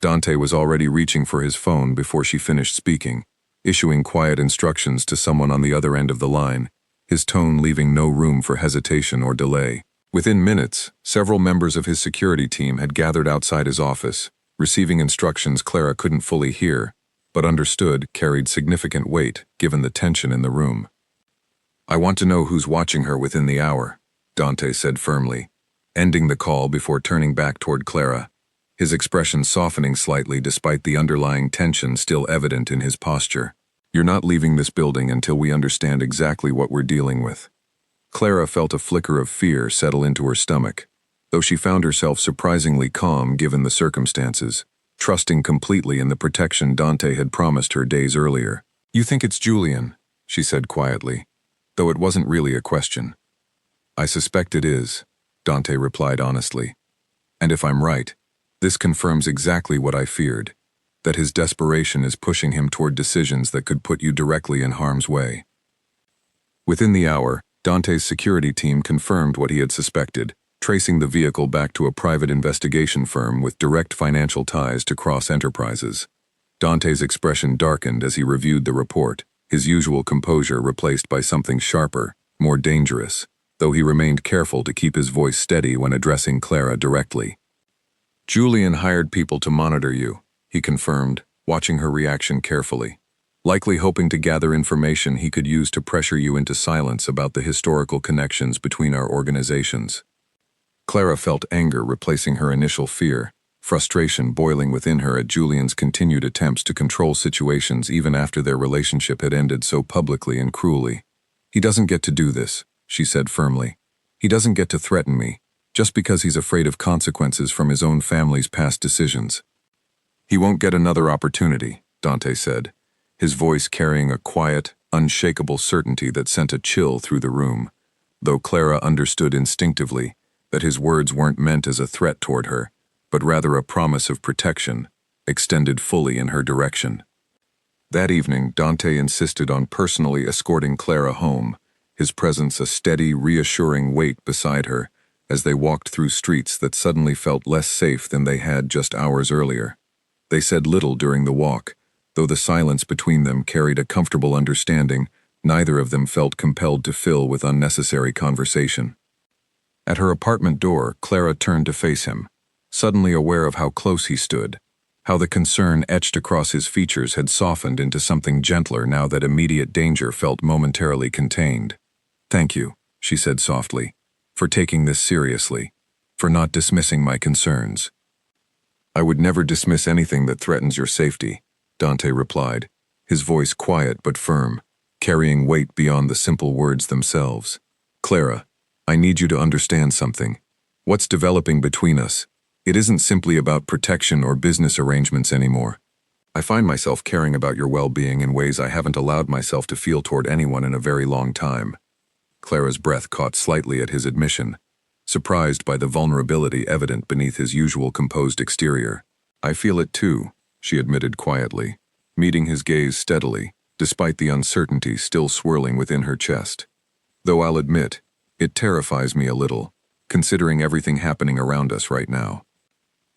Dante was already reaching for his phone before she finished speaking, issuing quiet instructions to someone on the other end of the line, his tone leaving no room for hesitation or delay. Within minutes, several members of his security team had gathered outside his office, receiving instructions Clara couldn't fully hear, but understood carried significant weight given the tension in the room. "I want to know who's watching her within the hour," Dante said firmly, ending the call before turning back toward Clara, his expression softening slightly despite the underlying tension still evident in his posture. "You're not leaving this building until we understand exactly what we're dealing with." Clara felt a flicker of fear settle into her stomach, though she found herself surprisingly calm given the circumstances, trusting completely in the protection Dante had promised her days earlier. "You think it's Julian," she said quietly, though it wasn't really a question. "I suspect it is," Dante replied honestly. "And if I'm right, this confirms exactly what I feared, that his desperation is pushing him toward decisions that could put you directly in harm's way." Within the hour, Dante's security team confirmed what he had suspected, tracing the vehicle back to a private investigation firm with direct financial ties to Cross Enterprises. Dante's expression darkened as he reviewed the report, his usual composure replaced by something sharper, more dangerous, though he remained careful to keep his voice steady when addressing Clara directly. "Julian hired people to monitor you," he confirmed, watching her reaction carefully, "likely hoping to gather information he could use to pressure you into silence about the historical connections between our organizations." Clara felt anger replacing her initial fear, frustration boiling within her at Julian's continued attempts to control situations even after their relationship had ended so publicly and cruelly. "He doesn't get to do this," she said firmly. "He doesn't get to threaten me, just because he's afraid of consequences from his own family's past decisions." "He won't get another opportunity," Dante said, his voice carrying a quiet, unshakable certainty that sent a chill through the room, though Clara understood instinctively that his words weren't meant as a threat toward her, but rather a promise of protection, extended fully in her direction. That evening, Dante insisted on personally escorting Clara home, his presence a steady, reassuring weight beside her as they walked through streets that suddenly felt less safe than they had just hours earlier. They said little during the walk, though the silence between them carried a comfortable understanding. Neither of them felt compelled to fill with unnecessary conversation. At her apartment door, Clara turned to face him, suddenly aware of how close he stood, how the concern etched across his features had softened into something gentler now that immediate danger felt momentarily contained. "Thank you," she said softly, "for taking this seriously, for not dismissing my concerns." "I would never dismiss anything that threatens your safety," Dante replied, his voice quiet but firm, carrying weight beyond the simple words themselves. "Clara, I need you to understand something. What's developing between us, it isn't simply about protection or business arrangements anymore. I find myself caring about your well-being in ways I haven't allowed myself to feel toward anyone in a very long time." Clara's breath caught slightly at his admission, surprised by the vulnerability evident beneath his usual composed exterior. "I feel it too," she admitted quietly, meeting his gaze steadily, despite the uncertainty still swirling within her chest. "Though I'll admit, it terrifies me a little, considering everything happening around us right now."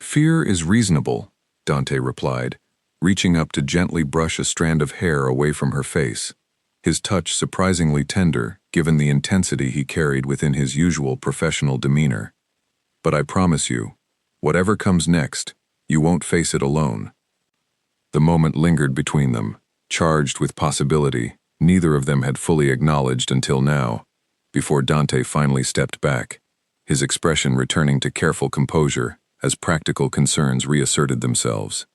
"Fear is reasonable," Dante replied, reaching up to gently brush a strand of hair away from her face, his touch surprisingly tender given the intensity he carried within his usual professional demeanor. "But I promise you, whatever comes next, you won't face it alone." The moment lingered between them, charged with possibility neither of them had fully acknowledged until now, before Dante finally stepped back, his expression returning to careful composure as practical concerns reasserted themselves.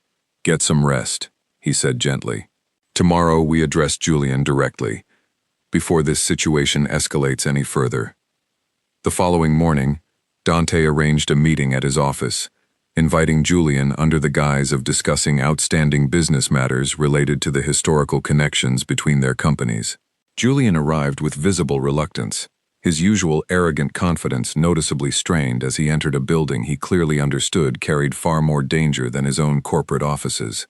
"Get some rest," he said gently. "Tomorrow we address Julian directly, before this situation escalates any further." The following morning, Dante arranged a meeting at his office, inviting Julian under the guise of discussing outstanding business matters related to the historical connections between their companies. Julian arrived with visible reluctance, his usual arrogant confidence noticeably strained as he entered a building he clearly understood carried far more danger than his own corporate offices.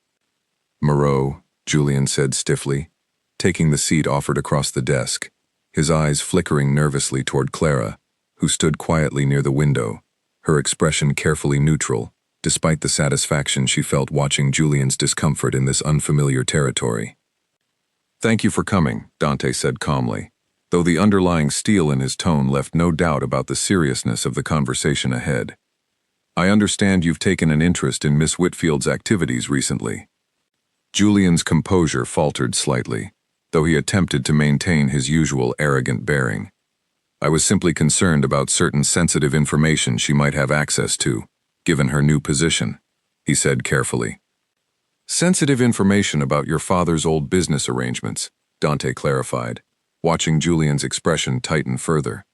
"Moreau," Julian said stiffly, taking the seat offered across the desk, his eyes flickering nervously toward Clara, who stood quietly near the window, her expression carefully neutral, despite the satisfaction she felt watching Julian's discomfort in this unfamiliar territory. "Thank you for coming," Dante said calmly, though the underlying steel in his tone left no doubt about the seriousness of the conversation ahead. "I understand you've taken an interest in Miss Whitfield's activities recently." Julian's composure faltered slightly, though he attempted to maintain his usual arrogant bearing. "I was simply concerned about certain sensitive information she might have access to, given her new position," he said carefully. "Sensitive information about your father's old business arrangements," Dante clarified, watching Julian's expression tighten further.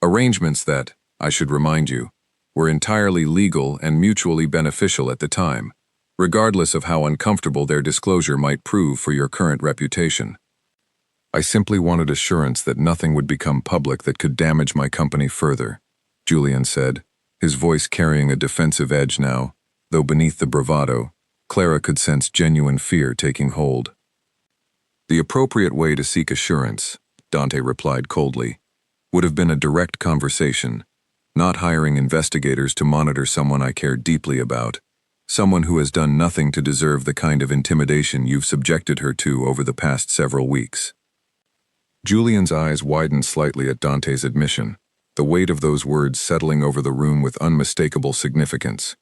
"Arrangements that, I should remind you, were entirely legal and mutually beneficial at the time, regardless of how uncomfortable their disclosure might prove for your current reputation. I simply wanted assurance that nothing would become public that could damage my company further," Julian said, his voice carrying a defensive edge now, though beneath the bravado, Clara could sense genuine fear taking hold. "The appropriate way to seek assurance," Dante replied coldly, "would have been a direct conversation, not hiring investigators to monitor someone I care deeply about, someone who has done nothing to deserve the kind of intimidation you've subjected her to over the past several weeks." Julian's eyes widened slightly at Dante's admission, the weight of those words settling over the room with unmistakable significance.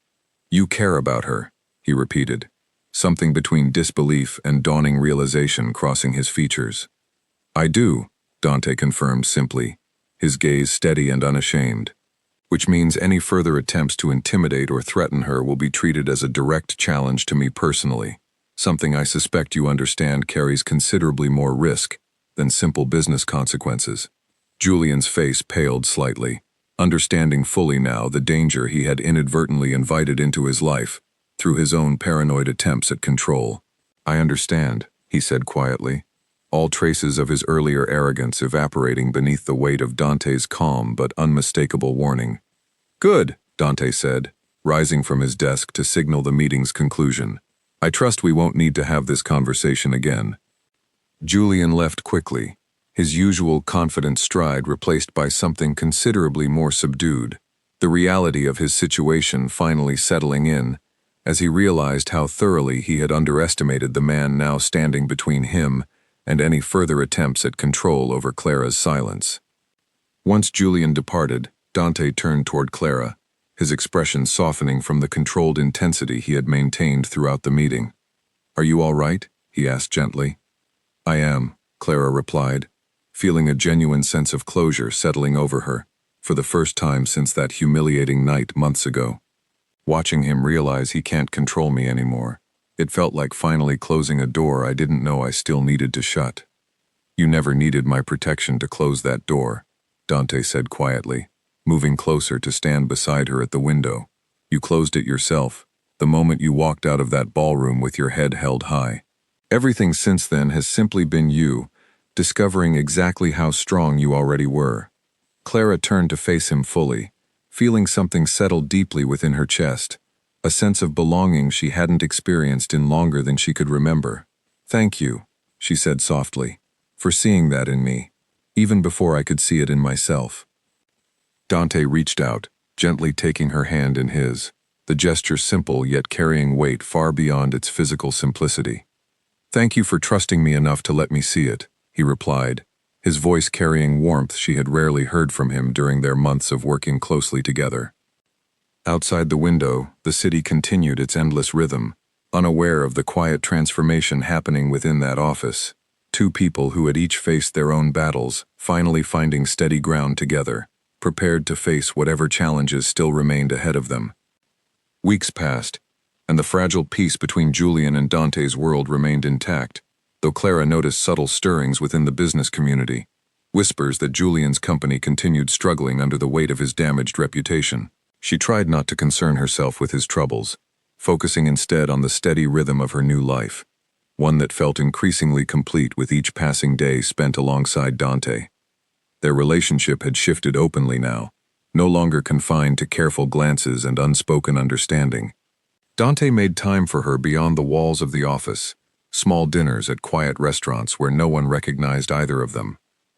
"You care about her," he repeated, something between disbelief and dawning realization crossing his features. "I do," Dante confirmed simply, his gaze steady and unashamed. "Which means any further attempts to intimidate or threaten her will be treated as a direct challenge to me personally, something I suspect you understand carries considerably more risk than simple business consequences." Julian's face paled slightly, understanding fully now the danger he had inadvertently invited into his life through his own paranoid attempts at control. "I understand," he said quietly, all traces of his earlier arrogance evaporating beneath the weight of Dante's calm but unmistakable warning. "Good," Dante said, rising from his desk to signal the meeting's conclusion. "I trust we won't need to have this conversation again." Julian left quickly, his usual confident stride replaced by something considerably more subdued, the reality of his situation finally settling in, as he realized how thoroughly he had underestimated the man now standing between him and any further attempts at control over Clara's silence. Once Julian departed, Dante turned toward Clara, his expression softening from the controlled intensity he had maintained throughout the meeting. "Are you all right?" he asked gently. "I am," Clara replied, feeling a genuine sense of closure settling over her, for the first time since that humiliating night months ago. Watching him realize he can't control me anymore, it felt like finally closing a door I didn't know I still needed to shut. "You never needed my protection to close that door," Dante said quietly, moving closer to stand beside her at the window. "You closed it yourself, the moment you walked out of that ballroom with your head held high. Everything since then has simply been you, discovering exactly how strong you already were." Clara turned to face him fully, feeling something settle deeply within her chest, a sense of belonging she hadn't experienced in longer than she could remember. "Thank you," she said softly, "for seeing that in me, even before I could see it in myself." Dante reached out, gently taking her hand in his, the gesture simple yet carrying weight far beyond its physical simplicity. "Thank you for trusting me enough to let me see it," he replied, his voice carrying warmth she had rarely heard from him during their months of working closely together. Outside the window, the city continued its endless rhythm, unaware of the quiet transformation happening within that office. Two people who had each faced their own battles, finally finding steady ground together, prepared to face whatever challenges still remained ahead of them. Weeks passed, and the fragile peace between Julian and Dante's world remained intact, though Clara noticed subtle stirrings within the business community, whispers that Julian's company continued struggling under the weight of his damaged reputation. She tried not to concern herself with his troubles, focusing instead on the steady rhythm of her new life, one that felt increasingly complete with each passing day spent alongside Dante. Their relationship had shifted openly now, no longer confined to careful glances and unspoken understanding. Dante made time for her beyond the walls of the office, small dinners at quiet restaurants where no one recognized either of them,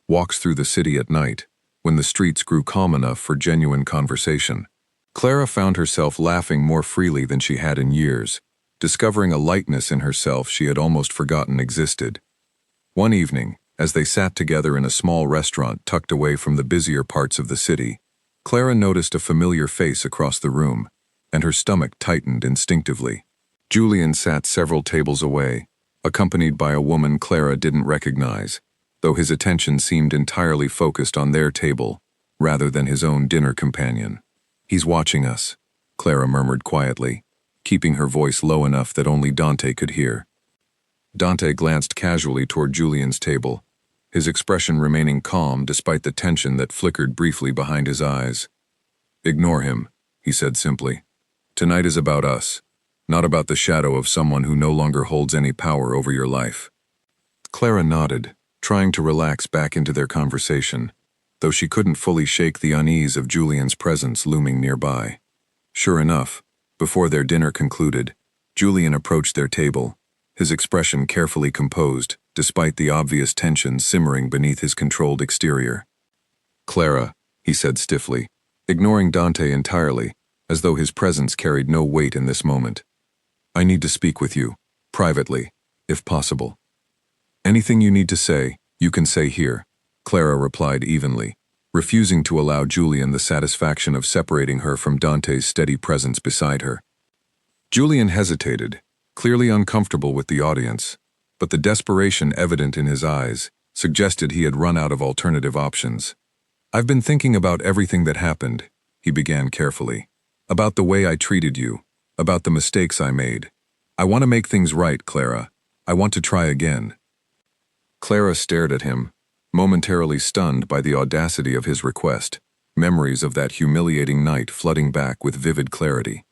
walks through the city at night, when the streets grew calm enough for genuine conversation. Clara found herself laughing more freely than she had in years, discovering a lightness in herself she had almost forgotten existed. One evening, as they sat together in a small restaurant tucked away from the busier parts of the city, Clara noticed a familiar face across the room, and her stomach tightened instinctively. Julian sat several tables away, accompanied by a woman Clara didn't recognize, though his attention seemed entirely focused on their table, rather than his own dinner companion. "He's watching us," Clara murmured quietly, keeping her voice low enough that only Dante could hear. Dante glanced casually toward Julian's table, his expression remaining calm despite the tension that flickered briefly behind his eyes. "Ignore him," he said simply. "Tonight is about us, not about the shadow of someone who no longer holds any power over your life." Clara nodded, trying to relax back into their conversation, though she couldn't fully shake the unease of Julian's presence looming nearby. Sure enough, before their dinner concluded, Julian approached their table, his expression carefully composed, despite the obvious tension simmering beneath his controlled exterior. "Clara," he said stiffly, ignoring Dante entirely, as though his presence carried no weight in this moment. "I need to speak with you, privately, if possible." "Anything you need to say, you can say here," Clara replied evenly, refusing to allow Julian the satisfaction of separating her from Dante's steady presence beside her. Julian hesitated, clearly uncomfortable with the audience, but the desperation evident in his eyes suggested he had run out of alternative options. "I've been thinking about everything that happened," he began carefully, "about the way I treated you, about the mistakes I made. I want to make things right, Clara. I want to try again." Clara stared at him, momentarily stunned by the audacity of his request, memories of that humiliating night flooding back with vivid clarity.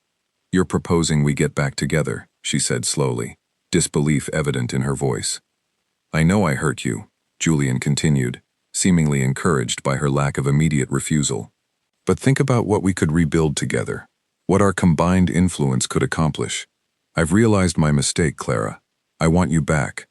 "You're proposing we get back together," she said slowly, disbelief evident in her voice. "I know I hurt you," Julian continued, seemingly encouraged by her lack of immediate refusal. "But think about what we could rebuild together, what our combined influence could accomplish. I've realized my mistake, Clara. I want you back."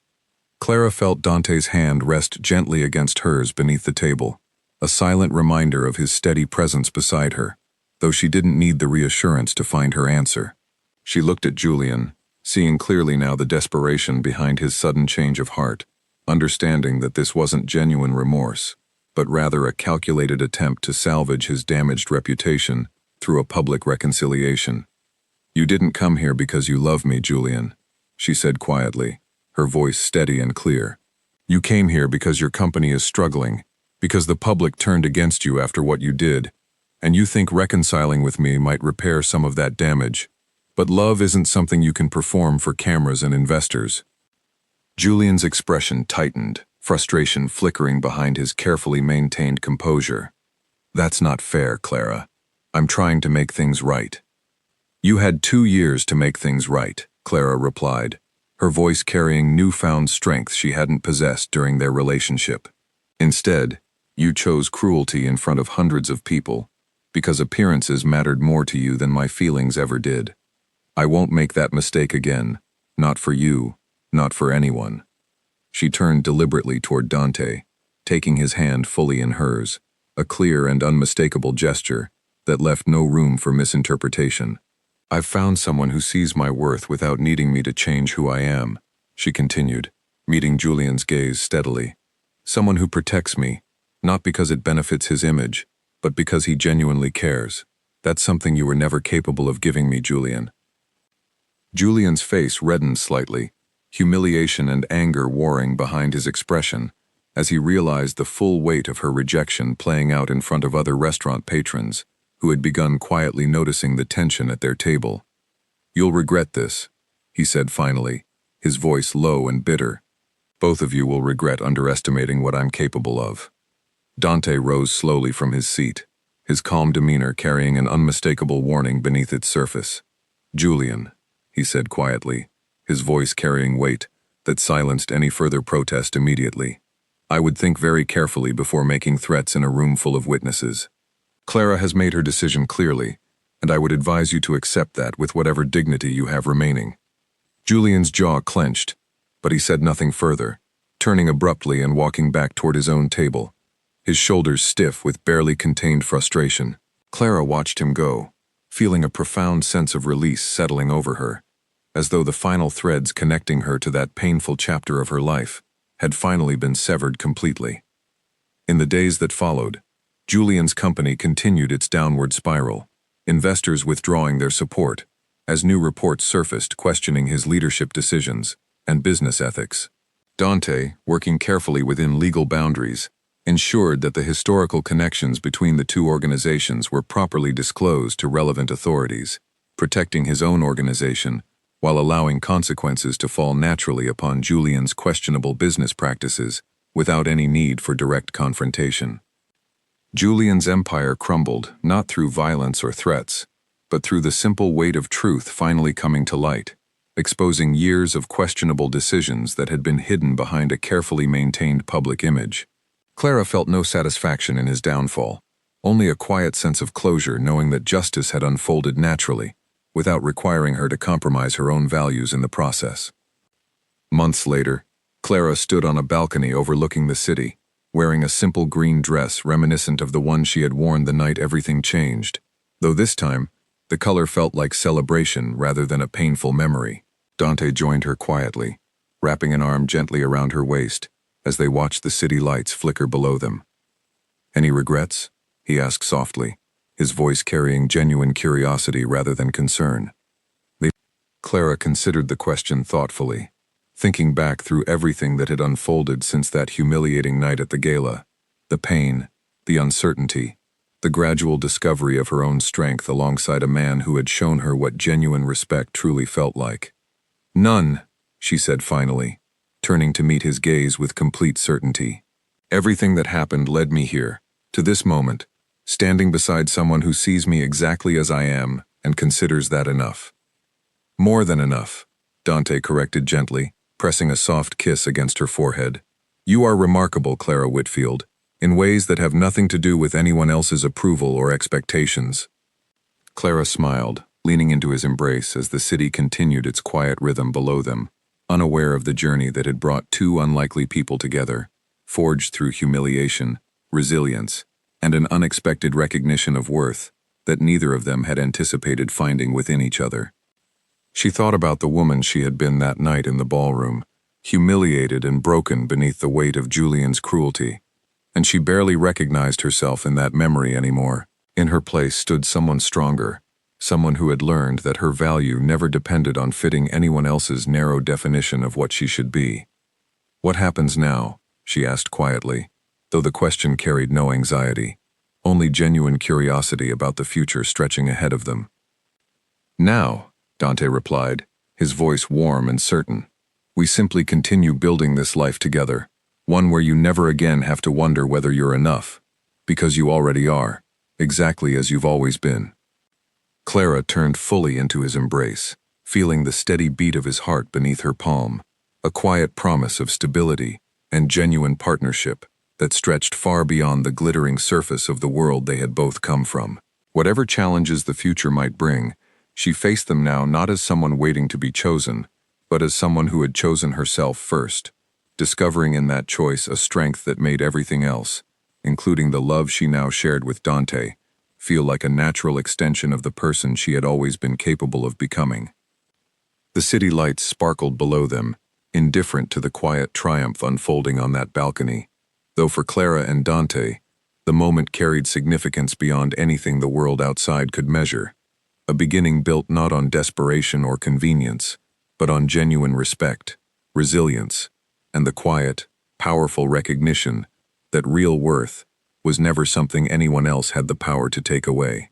Clara felt Dante's hand rest gently against hers beneath the table, a silent reminder of his steady presence beside her, though she didn't need the reassurance to find her answer. She looked at Julian, seeing clearly now the desperation behind his sudden change of heart, understanding that this wasn't genuine remorse, but rather a calculated attempt to salvage his damaged reputation through a public reconciliation. "You didn't come here because you love me, Julian," she said quietly, her voice steady and clear. "You came here because your company is struggling, because the public turned against you after what you did, and you think reconciling with me might repair some of that damage. But love isn't something you can perform for cameras and investors." Julian's expression tightened, frustration flickering behind his carefully maintained composure. "That's not fair, Clara. I'm trying to make things right." "You had 2 years to make things right," Clara replied, her voice carrying newfound strength she hadn't possessed during their relationship. "Instead, you chose cruelty in front of hundreds of people, because appearances mattered more to you than my feelings ever did. I won't make that mistake again, not for you, not for anyone." She turned deliberately toward Dante, taking his hand fully in hers, a clear and unmistakable gesture that left no room for misinterpretation. "I've found someone who sees my worth without needing me to change who I am," she continued, meeting Julian's gaze steadily. "Someone who protects me, not because it benefits his image, but because he genuinely cares. That's something you were never capable of giving me, Julian." Julian's face reddened slightly, humiliation and anger warring behind his expression, as he realized the full weight of her rejection playing out in front of other restaurant patrons, who had begun quietly noticing the tension at their table. "You'll regret this," he said finally, his voice low and bitter. "Both of you will regret underestimating what I'm capable of." Dante rose slowly from his seat, his calm demeanor carrying an unmistakable warning beneath its surface. "Julian," he said quietly, his voice carrying weight that silenced any further protest immediately. "I would think very carefully before making threats in a room full of witnesses. Clara has made her decision clearly, and I would advise you to accept that with whatever dignity you have remaining." Julian's jaw clenched, but he said nothing further, turning abruptly and walking back toward his own table, his shoulders stiff with barely contained frustration. Clara watched him go, feeling a profound sense of release settling over her, as though the final threads connecting her to that painful chapter of her life had finally been severed completely. In the days that followed, Julian's company continued its downward spiral, investors withdrawing their support, as new reports surfaced questioning his leadership decisions and business ethics. Dante, working carefully within legal boundaries, ensured that the historical connections between the two organizations were properly disclosed to relevant authorities, protecting his own organization while allowing consequences to fall naturally upon Julian's questionable business practices without any need for direct confrontation. Julian's empire crumbled not through violence or threats, but through the simple weight of truth finally coming to light, exposing years of questionable decisions that had been hidden behind a carefully maintained public image. Clara felt no satisfaction in his downfall, only a quiet sense of closure knowing that justice had unfolded naturally, without requiring her to compromise her own values in the process. Months later, Clara stood on a balcony overlooking the city, wearing a simple green dress reminiscent of the one she had worn the night everything changed, though this time, the color felt like celebration rather than a painful memory. Dante joined her quietly, wrapping an arm gently around her waist, as they watched the city lights flicker below them. "Any regrets?" he asked softly, his voice carrying genuine curiosity rather than concern. Clara considered the question thoughtfully, thinking back through everything that had unfolded since that humiliating night at the gala, the pain, the uncertainty, the gradual discovery of her own strength alongside a man who had shown her what genuine respect truly felt like. "None," she said finally, turning to meet his gaze with complete certainty. "Everything that happened led me here, to this moment, standing beside someone who sees me exactly as I am and considers that enough." "More than enough," Dante corrected gently, pressing a soft kiss against her forehead. "You are remarkable, Clara Whitfield, in ways that have nothing to do with anyone else's approval or expectations." Clara smiled, leaning into his embrace as the city continued its quiet rhythm below them, unaware of the journey that had brought two unlikely people together, forged through humiliation, resilience, and an unexpected recognition of worth that neither of them had anticipated finding within each other. She thought about the woman she had been that night in the ballroom, humiliated and broken beneath the weight of Julian's cruelty, and she barely recognized herself in that memory anymore. In her place stood someone stronger, someone who had learned that her value never depended on fitting anyone else's narrow definition of what she should be. "What happens now?" she asked quietly, though the question carried no anxiety, only genuine curiosity about the future stretching ahead of them. "Now," Dante replied, his voice warm and certain, "we simply continue building this life together, one where you never again have to wonder whether you're enough, because you already are, exactly as you've always been." Clara turned fully into his embrace, feeling the steady beat of his heart beneath her palm, a quiet promise of stability and genuine partnership that stretched far beyond the glittering surface of the world they had both come from. Whatever challenges the future might bring, she faced them now not as someone waiting to be chosen, but as someone who had chosen herself first, discovering in that choice a strength that made everything else, including the love she now shared with Dante, feel like a natural extension of the person she had always been capable of becoming. The city lights sparkled below them, indifferent to the quiet triumph unfolding on that balcony, though for Clara and Dante, the moment carried significance beyond anything the world outside could measure, a beginning built not on desperation or convenience, but on genuine respect, resilience, and the quiet, powerful recognition that real worth was never something anyone else had the power to take away.